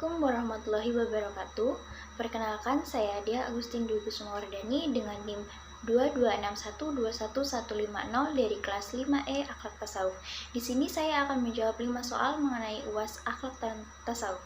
Assalamualaikum warahmatullahi wabarakatuh. Perkenalkan, saya Dia Agustin Dwi Kusumawardani dengan NIM 22612150 dari kelas 5E Akhlak Tasawuf. Di sini saya akan menjawab 5 soal mengenai UAS Akhlak dan Tasawuf.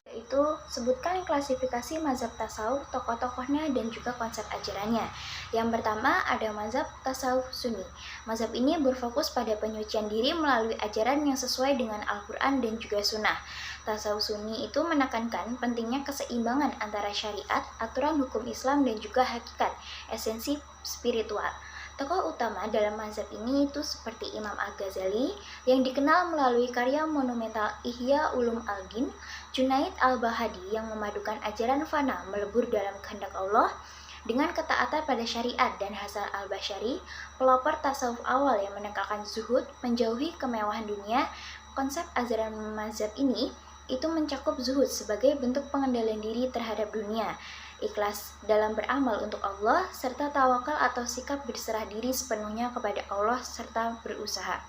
Yaitu, sebutkan klasifikasi mazhab tasawuf, tokoh-tokohnya, dan juga konsep ajarannya. Yang pertama ada mazhab tasawuf sunni. Mazhab ini berfokus pada penyucian diri melalui ajaran yang sesuai dengan Al-Quran dan juga sunnah. Tasawuf sunni itu menekankan pentingnya keseimbangan antara syariat, aturan hukum Islam, dan juga hakikat, esensi spiritual. Tokoh utama dalam mazhab ini itu seperti Imam Al-Ghazali yang dikenal melalui karya monumental Ihya Ulum Al-Din, Junaid Al-Bahadi yang memadukan ajaran fana melebur dalam kehendak Allah dengan ketaatan pada syariat, dan Hasan Al-Basyari, pelopor tasawuf awal yang menekankan zuhud, menjauhi kemewahan dunia. Konsep ajaran mazhab ini itu mencakup zuhud sebagai bentuk pengendalian diri terhadap dunia, ikhlas dalam beramal untuk Allah, serta tawakal atau sikap berserah diri sepenuhnya kepada Allah serta berusaha.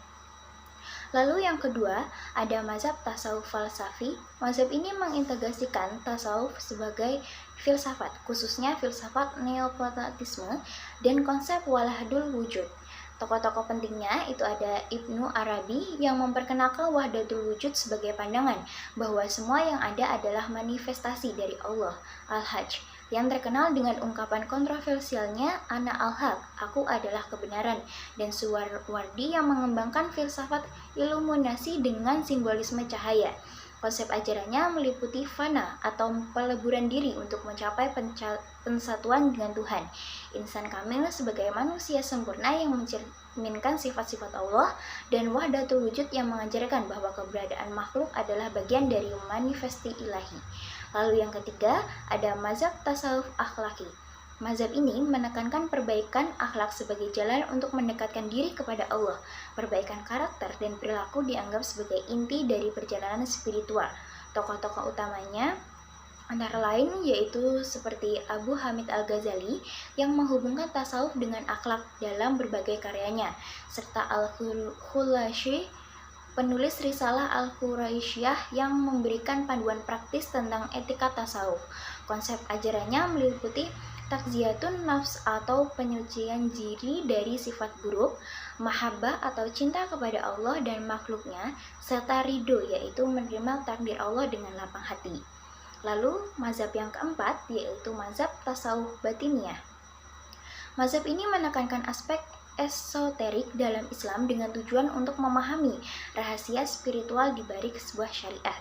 Lalu yang kedua, ada mazhab tasawuf falsafi. Mazhab ini mengintegrasikan tasawuf sebagai filsafat, khususnya filsafat neoplatonisme dan konsep wahdatul wujud. Tokoh-tokoh pentingnya itu ada Ibnu Arabi yang memperkenalkan wahdatul wujud sebagai pandangan bahwa semua yang ada adalah manifestasi dari Allah. Al-Hajj yang terkenal dengan ungkapan kontroversialnya Ana al-Haq, aku adalah kebenaran, dan Suwardi yang mengembangkan filsafat iluminasi dengan simbolisme cahaya. Konsep ajarannya meliputi fana atau peleburan diri untuk mencapai pensatuan dengan Tuhan. Insan kamil sebagai manusia sempurna yang mencerminkan sifat-sifat Allah, dan wahdatul wujud yang mengajarkan bahwa keberadaan makhluk adalah bagian dari manifesti ilahi. Lalu yang ketiga, ada mazhab tasawuf akhlaki. Mazhab ini menekankan perbaikan akhlak sebagai jalan untuk mendekatkan diri kepada Allah. Perbaikan karakter dan perilaku dianggap sebagai inti dari perjalanan spiritual. Tokoh-tokoh utamanya antara lain yaitu seperti Abu Hamid Al-Ghazali yang menghubungkan tasawuf dengan akhlak dalam berbagai karyanya, serta Al-Khulashi, penulis risalah Al-Quraisyah yang memberikan panduan praktis tentang etika tasawuf. Konsep ajarannya meliputi takziyatun nafs atau penyucian diri dari sifat buruk, mahabbah atau cinta kepada Allah dan makhluknya, serta ridho yaitu menerima takdir Allah dengan lapang hati. Lalu mazhab yang keempat yaitu mazhab tasawuf batiniyah. Mazhab ini menekankan aspek esoterik dalam Islam dengan tujuan untuk memahami rahasia spiritual di balik sebuah syariat.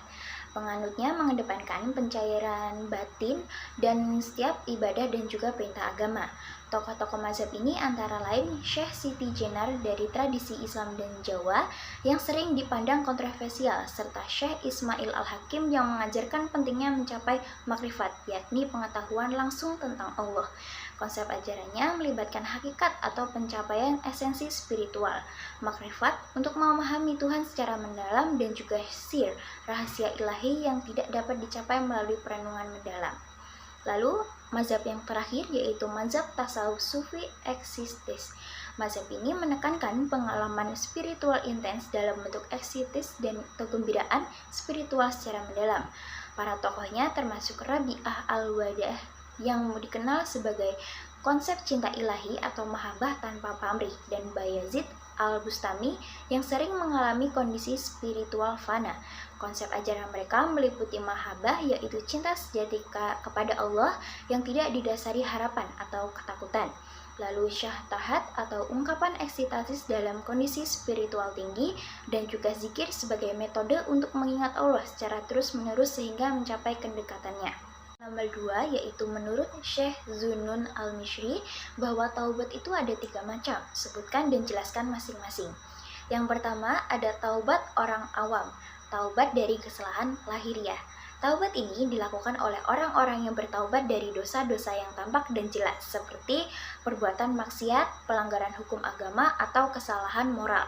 Penganutnya mengedepankan pencairan batin dan setiap ibadah dan juga perintah agama. Tokoh-tokoh mazhab ini antara lain Syekh Siti Jenar dari tradisi Islam dan Jawa yang sering dipandang kontroversial, serta Syekh Ismail Al-Hakim yang mengajarkan pentingnya mencapai makrifat, yakni pengetahuan langsung tentang Allah. Konsep ajarannya melibatkan hakikat atau pencapaian esensi spiritual, makrifat untuk memahami Tuhan secara mendalam, dan juga sir, rahasia ilahi yang tidak dapat dicapai melalui perenungan mendalam. Lalu, mazhab yang terakhir yaitu mazhab tasawuf sufi eksis. Mazhab ini menekankan pengalaman spiritual intens dalam bentuk eksis dan kegembiraan spiritual secara mendalam. Para tokohnya termasuk Rabi'ah Al-Wadah yang dikenal sebagai konsep cinta ilahi atau mahabbah tanpa pamrih, dan Bayazid Al-Bustami yang sering mengalami kondisi spiritual fana. Konsep ajaran mereka meliputi mahabbah yaitu cinta sejati kepada Allah yang tidak didasari harapan atau ketakutan. Lalu syahtahat atau ungkapan ekstatis dalam kondisi spiritual tinggi, dan juga zikir sebagai metode untuk mengingat Allah secara terus-menerus sehingga mencapai kedekatannya. Nomor 2 yaitu menurut Syekh Zunun Al-Mishri bahwa taubat itu ada 3 macam. Sebutkan dan jelaskan masing-masing. Yang pertama ada taubat orang awam, taubat dari kesalahan lahiriah. Taubat ini dilakukan oleh orang-orang yang bertaubat dari dosa-dosa yang tampak dan jelas, seperti perbuatan maksiat, pelanggaran hukum agama, atau kesalahan moral.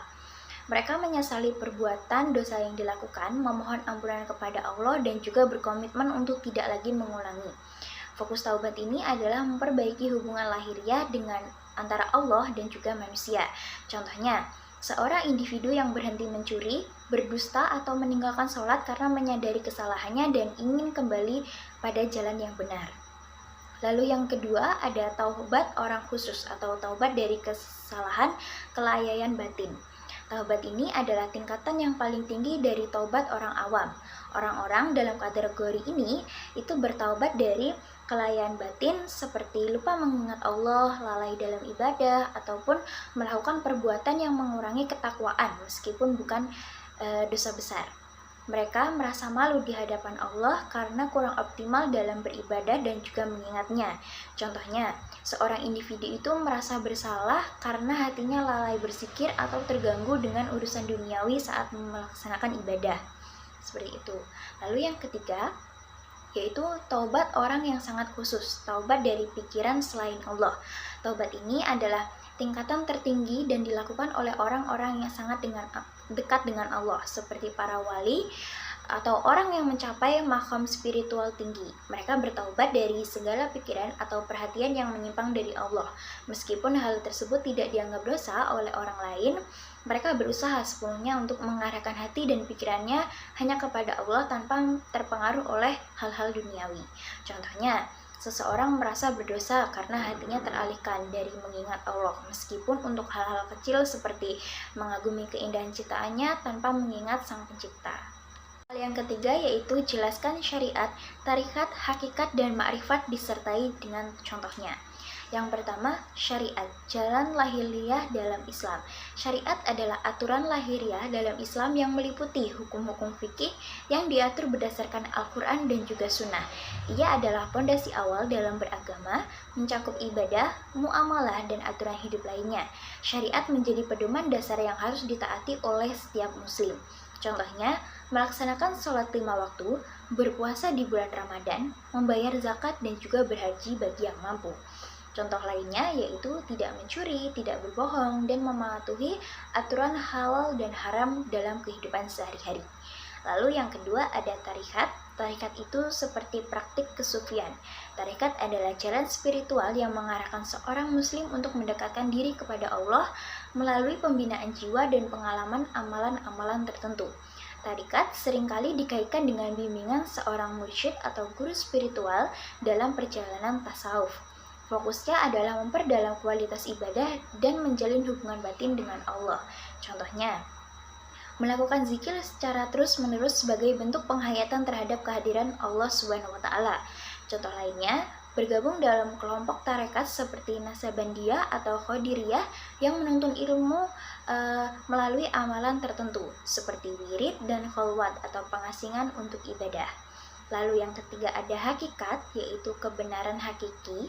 Mereka menyesali perbuatan dosa yang dilakukan, memohon ampunan kepada Allah, dan juga berkomitmen untuk tidak lagi mengulangi. Fokus taubat ini adalah memperbaiki hubungan lahiriah dengan antara Allah dan juga manusia. Contohnya, Seorang individu yang berhenti mencuri, berdusta, atau meninggalkan sholat karena menyadari kesalahannya dan ingin kembali pada jalan yang benar. Lalu yang kedua ada taubat orang khusus atau taubat dari kesalahan kelalaian batin. Taubat ini adalah tingkatan yang paling tinggi dari taubat orang awam. Orang-orang dalam kategori ini itu bertaubat dari kelalaian batin seperti lupa mengingat Allah, lalai dalam ibadah, ataupun melakukan perbuatan yang mengurangi ketakwaan meskipun bukan dosa besar. Mereka merasa malu di hadapan Allah karena kurang optimal dalam beribadah dan juga mengingatnya. Contohnya, seorang individu itu merasa bersalah karena hatinya lalai berzikir atau terganggu dengan urusan duniawi saat melaksanakan ibadah. Seperti itu. Lalu yang ketiga, yaitu taubat orang yang sangat khusus, taubat dari pikiran selain Allah. Taubat ini adalah tingkatan tertinggi dan dilakukan oleh orang-orang yang sangat dekat dengan Allah, seperti para wali atau orang yang mencapai makam spiritual tinggi. Mereka bertaubat dari segala pikiran atau perhatian yang menyimpang dari Allah. Meskipun hal tersebut tidak dianggap dosa oleh orang lain, mereka berusaha sepenuhnya untuk mengarahkan hati dan pikirannya hanya kepada Allah tanpa terpengaruh oleh hal-hal duniawi. Contohnya, seseorang merasa berdosa karena hatinya teralihkan dari mengingat Allah, meskipun untuk hal-hal kecil seperti mengagumi keindahan ciptaannya tanpa mengingat Sang Pencipta. Hal yang ketiga yaitu jelaskan syariat, tarikat, hakikat, dan ma'rifat disertai dengan contohnya. Yang pertama, syariat, jalan lahiriah dalam Islam. Syariat adalah aturan lahiriah dalam Islam yang meliputi hukum-hukum fikih yang diatur berdasarkan Al-Quran dan juga Sunnah. Ia adalah pondasi awal dalam beragama, mencakup ibadah, muamalah, dan aturan hidup lainnya. Syariat menjadi pedoman dasar yang harus ditaati oleh setiap muslim. Contohnya, melaksanakan sholat 5 waktu, berpuasa di bulan Ramadan, membayar zakat, dan juga berhaji bagi yang mampu. Contoh lainnya yaitu tidak mencuri, tidak berbohong, dan mematuhi aturan halal dan haram dalam kehidupan sehari-hari. Lalu yang kedua ada tarikat. Tarikat itu seperti praktik kesufian. Tarikat adalah jalan spiritual yang mengarahkan seorang muslim untuk mendekatkan diri kepada Allah melalui pembinaan jiwa dan pengalaman amalan-amalan tertentu. Tarikat seringkali dikaitkan dengan bimbingan seorang mursyid atau guru spiritual dalam perjalanan tasawuf. Fokusnya adalah memperdalam kualitas ibadah dan menjalin hubungan batin dengan Allah. Contohnya, melakukan zikir secara terus-menerus sebagai bentuk penghayatan terhadap kehadiran Allah Subhanahu wa Ta'ala. Contoh lainnya, bergabung dalam kelompok tarekat seperti Naksabandiyah atau Qadiriyah yang menuntun ilmu melalui amalan tertentu seperti wirid dan kholwat atau pengasingan untuk ibadah. Lalu yang ketiga ada hakikat, yaitu kebenaran hakiki.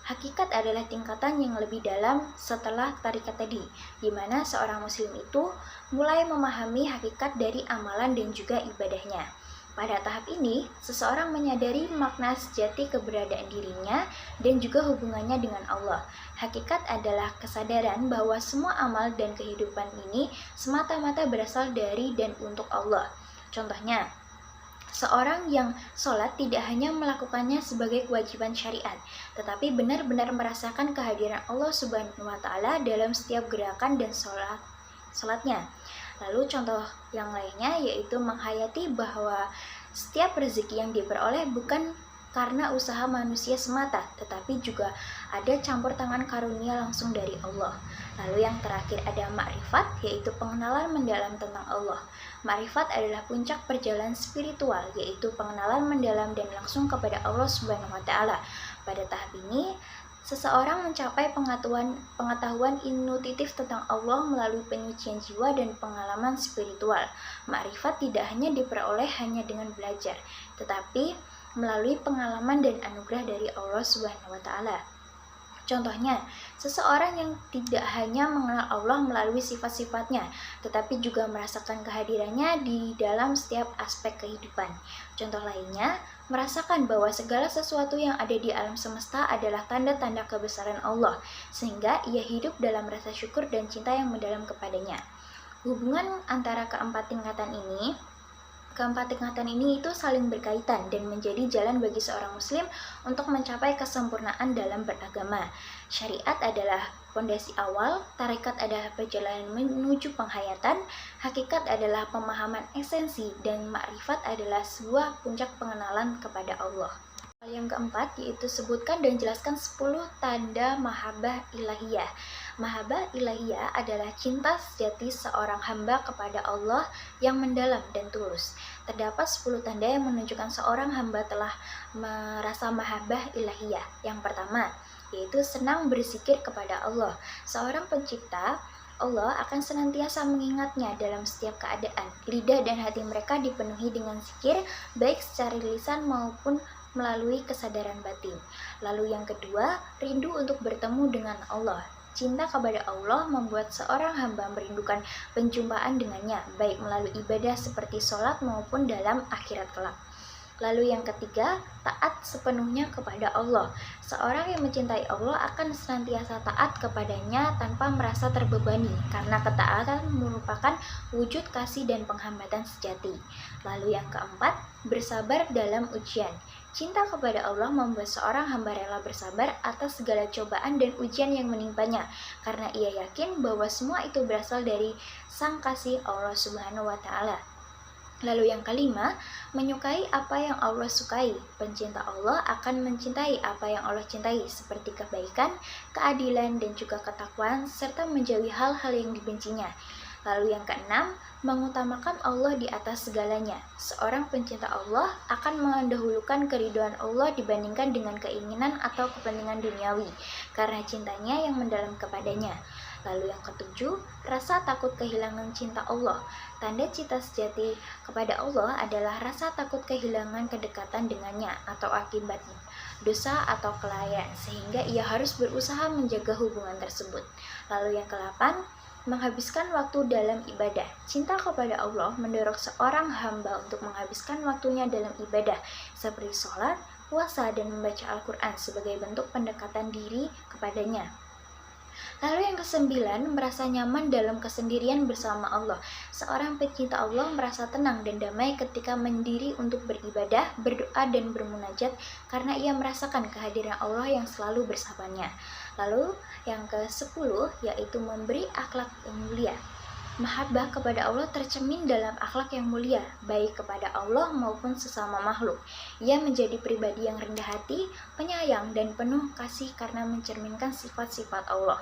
Hakikat adalah tingkatan yang lebih dalam setelah tarikat tadi, di mana seorang muslim itu mulai memahami hakikat dari amalan dan juga ibadahnya. Pada tahap ini, seseorang menyadari makna sejati keberadaan dirinya dan juga hubungannya dengan Allah. Hakikat adalah kesadaran bahwa semua amal dan kehidupan ini semata-mata berasal dari dan untuk Allah. Contohnya, seorang yang sholat tidak hanya melakukannya sebagai kewajiban syariat, tetapi benar-benar merasakan kehadiran Allah Subhanahu wa Ta'ala dalam setiap gerakan dan sholatnya. Lalu contoh yang lainnya yaitu menghayati bahwa setiap rezeki yang diperoleh bukan karena usaha manusia semata, tetapi juga ada campur tangan karunia langsung dari Allah. Lalu yang terakhir ada ma'rifat, yaitu pengenalan mendalam tentang Allah. Ma'rifat adalah puncak perjalanan spiritual, yaitu pengenalan mendalam dan langsung kepada Allah Subhanahu wa Ta'ala. Pada tahap ini, seseorang mencapai pengetahuan intuitif tentang Allah melalui penyucian jiwa dan pengalaman spiritual. Ma'rifat tidak hanya diperoleh hanya dengan belajar, tetapi melalui pengalaman dan anugerah dari Allah Subhanahu wa Ta'ala. Contohnya, seseorang yang tidak hanya mengenal Allah melalui sifat-sifatnya, tetapi juga merasakan kehadirannya di dalam setiap aspek kehidupan. Contoh lainnya, merasakan bahwa segala sesuatu yang ada di alam semesta adalah tanda-tanda kebesaran Allah, sehingga ia hidup dalam rasa syukur dan cinta yang mendalam kepadanya. Hubungan antara keempat tingkatan ini itu saling berkaitan dan menjadi jalan bagi seorang muslim untuk mencapai kesempurnaan dalam beragama. Syariat adalah Fondasi awal, tarekat adalah perjalanan menuju penghayatan, hakikat adalah pemahaman esensi, dan makrifat adalah sebuah puncak pengenalan kepada Allah. Hal yang keempat yaitu sebutkan dan jelaskan 10 tanda mahabbah ilahiyah. Mahabbah ilahiyah adalah cinta sejati seorang hamba kepada Allah yang mendalam dan tulus. Terdapat 10 tanda yang menunjukkan seorang hamba telah merasa mahabbah ilahiyah. Yang pertama, yaitu senang berzikir kepada Allah. Seorang pencipta Allah akan senantiasa mengingatnya dalam setiap keadaan. Lidah dan hati mereka dipenuhi dengan zikir, baik secara lisan maupun melalui kesadaran batin. Lalu yang kedua, rindu untuk bertemu dengan Allah. Cinta kepada Allah membuat seorang hamba merindukan penjumpaan dengannya, baik melalui ibadah seperti sholat maupun dalam akhirat kelak. Lalu yang ketiga, taat sepenuhnya kepada Allah. Seorang yang mencintai Allah akan senantiasa taat kepadanya tanpa merasa terbebani, karena ketaatan merupakan wujud kasih dan penghambatan sejati. Lalu yang keempat, bersabar dalam ujian. Cinta kepada Allah membuat seorang hamba rela bersabar atas segala cobaan dan ujian yang menimpanya, karena ia yakin bahwa semua itu berasal dari sang kasih Allah Subhanahu wa Ta'ala. Lalu yang kelima, menyukai apa yang Allah sukai. Pencinta Allah akan mencintai apa yang Allah cintai, seperti kebaikan, keadilan, dan juga ketakwaan, serta menjauhi hal-hal yang dibencinya. Lalu yang keenam, mengutamakan Allah di atas segalanya. Seorang pencinta Allah akan mendahulukan keridhaan Allah dibandingkan dengan keinginan atau kepentingan duniawi, karena cintanya yang mendalam kepadanya. Lalu yang ketujuh, rasa takut kehilangan cinta Allah. Tanda cinta sejati kepada Allah adalah rasa takut kehilangan kedekatan dengannya atau akibat dosa atau kelalaian, sehingga ia harus berusaha menjaga hubungan tersebut. Lalu yang kedelapan, menghabiskan waktu dalam ibadah. Cinta kepada Allah mendorong seorang hamba untuk menghabiskan waktunya dalam ibadah, seperti sholat, puasa, dan membaca Al-Quran sebagai bentuk pendekatan diri kepadanya. Lalu yang kesembilan, merasa nyaman dalam kesendirian bersama Allah. Seorang pencinta Allah merasa tenang dan damai ketika mendiri untuk beribadah, berdoa, dan bermunajat karena ia merasakan kehadiran Allah yang selalu bersamanya. Lalu yang ke-10 yaitu memberi akhlak yang mulia. Mahabbah kepada Allah tercermin dalam akhlak yang mulia, baik kepada Allah maupun sesama makhluk. Ia menjadi pribadi yang rendah hati, penyayang, dan penuh kasih karena mencerminkan sifat-sifat Allah.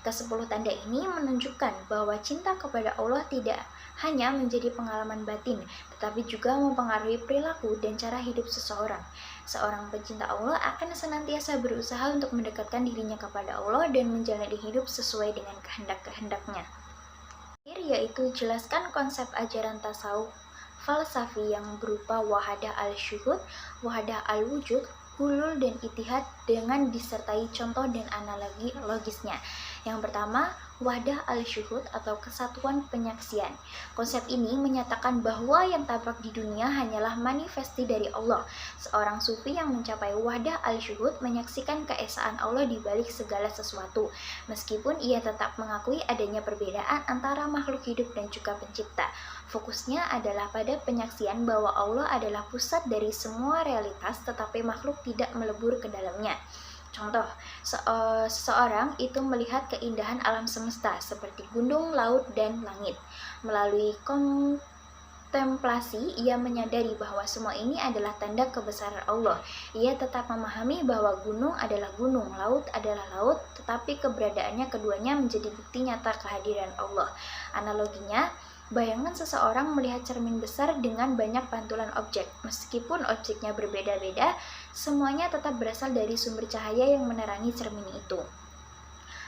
Ke-10 tanda ini menunjukkan bahwa cinta kepada Allah tidak hanya menjadi pengalaman batin, tetapi juga mempengaruhi perilaku dan cara hidup seseorang. Seorang pencinta Allah akan senantiasa berusaha untuk mendekatkan dirinya kepada Allah dan menjalani hidup sesuai dengan kehendak-kehendaknya. Yaitu jelaskan konsep ajaran tasawuf falsafi yang berupa wahadah al-syuhud, wahadah al-wujud, hulul, dan itihad dengan disertai contoh dan analogi logisnya. Yang pertama, wahdah al-syuhud atau kesatuan penyaksian. Konsep ini menyatakan bahwa yang tampak di dunia hanyalah manifesti dari Allah. Seorang sufi yang mencapai wahdah al-syuhud menyaksikan keesaan Allah di balik segala sesuatu, meskipun ia tetap mengakui adanya perbedaan antara makhluk hidup dan juga pencipta. Fokusnya adalah pada penyaksian bahwa Allah adalah pusat dari semua realitas, tetapi makhluk tidak melebur ke dalamnya. Contoh, seseorang itu melihat keindahan alam semesta seperti gunung, laut, dan langit. Melalui kontemplasi, ia menyadari bahwa semua ini adalah tanda kebesaran Allah. Ia tetap memahami bahwa gunung adalah gunung, laut adalah laut, tetapi keberadaannya keduanya menjadi bukti nyata kehadiran Allah. Analoginya, bayangan seseorang melihat cermin besar dengan banyak pantulan objek. Meskipun objeknya berbeda-beda, semuanya tetap berasal dari sumber cahaya yang menerangi cermin itu.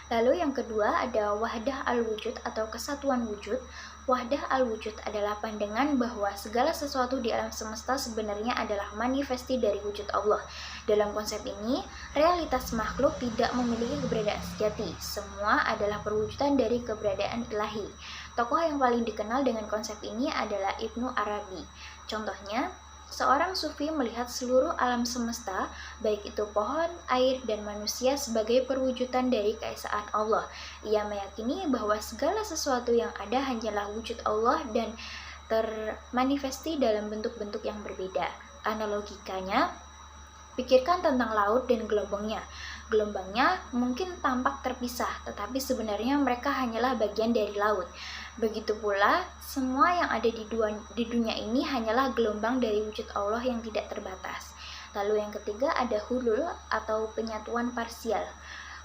Lalu yang kedua ada wahdah al-wujud atau kesatuan wujud. Wahdah al-wujud adalah pandangan bahwa segala sesuatu di alam semesta sebenarnya adalah manifesti dari wujud Allah. Dalam konsep ini, realitas makhluk tidak memiliki keberadaan sejati. Semua adalah perwujudan dari keberadaan ilahi. Tokoh yang paling dikenal dengan konsep ini adalah Ibnu Arabi. Contohnya, seorang sufi melihat seluruh alam semesta, baik itu pohon, air, dan manusia sebagai perwujudan dari keesaan Allah. Ia meyakini bahwa segala sesuatu yang ada hanyalah wujud Allah dan termanifesti dalam bentuk-bentuk yang berbeda. Analogikanya, pikirkan tentang laut dan gelombangnya. Gelombangnya mungkin tampak terpisah, tetapi sebenarnya mereka hanyalah bagian dari laut. Begitu pula, semua yang ada di dunia ini hanyalah gelombang dari wujud Allah yang tidak terbatas. Lalu yang ketiga ada hulul atau penyatuan parsial.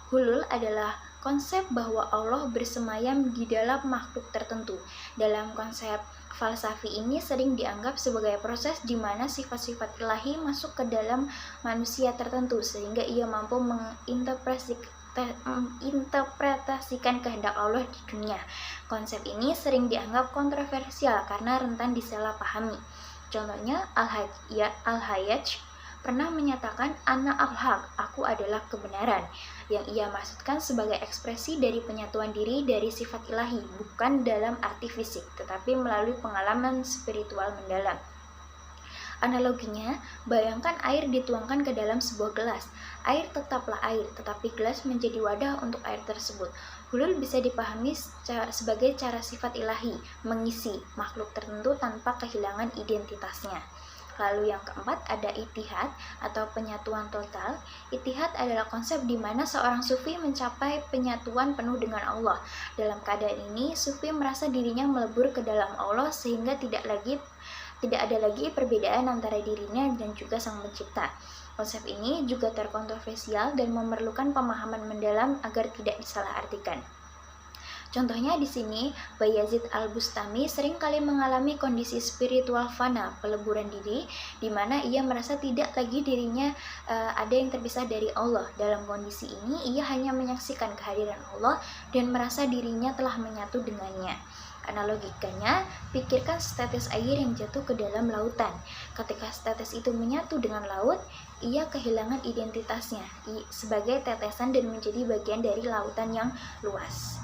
Hulul adalah konsep bahwa Allah bersemayam di dalam makhluk tertentu. Dalam konsep falsafi ini sering dianggap sebagai proses di mana sifat-sifat ilahi masuk ke dalam manusia tertentu sehingga ia mampu menginterpretasikan kehendak Allah di dunia. Konsep ini sering dianggap kontroversial karena rentan disalahpahami. Contohnya Al-Hayyaj pernah menyatakan ana al-haq, aku adalah kebenaran, yang ia maksudkan sebagai ekspresi dari penyatuan diri dari sifat ilahi, bukan dalam arti fisik, tetapi melalui pengalaman spiritual mendalam. Analoginya, bayangkan air dituangkan ke dalam sebuah gelas. Air tetaplah air, tetapi gelas menjadi wadah untuk air tersebut. Hulul bisa dipahami sebagai cara sifat ilahi, mengisi makhluk tertentu tanpa kehilangan identitasnya. Lalu yang keempat ada ittihad atau penyatuan total. Ittihad adalah konsep di mana seorang sufi mencapai penyatuan penuh dengan Allah. Dalam keadaan ini, sufi merasa dirinya melebur ke dalam Allah sehingga tidak ada lagi perbedaan antara dirinya dan juga Sang Pencipta. Konsep ini juga terkontroversial dan memerlukan pemahaman mendalam agar tidak disalahartikan. Contohnya di sini, Bayazid Al-Bustami seringkali mengalami kondisi spiritual fana, peleburan diri, di mana ia merasa tidak lagi dirinya ada yang terpisah dari Allah. Dalam kondisi ini, ia hanya menyaksikan kehadiran Allah dan merasa dirinya telah menyatu dengannya. Analogikanya, pikirkan setetes air yang jatuh ke dalam lautan. Ketika setetes itu menyatu dengan laut, ia kehilangan identitasnya sebagai tetesan dan menjadi bagian dari lautan yang luas.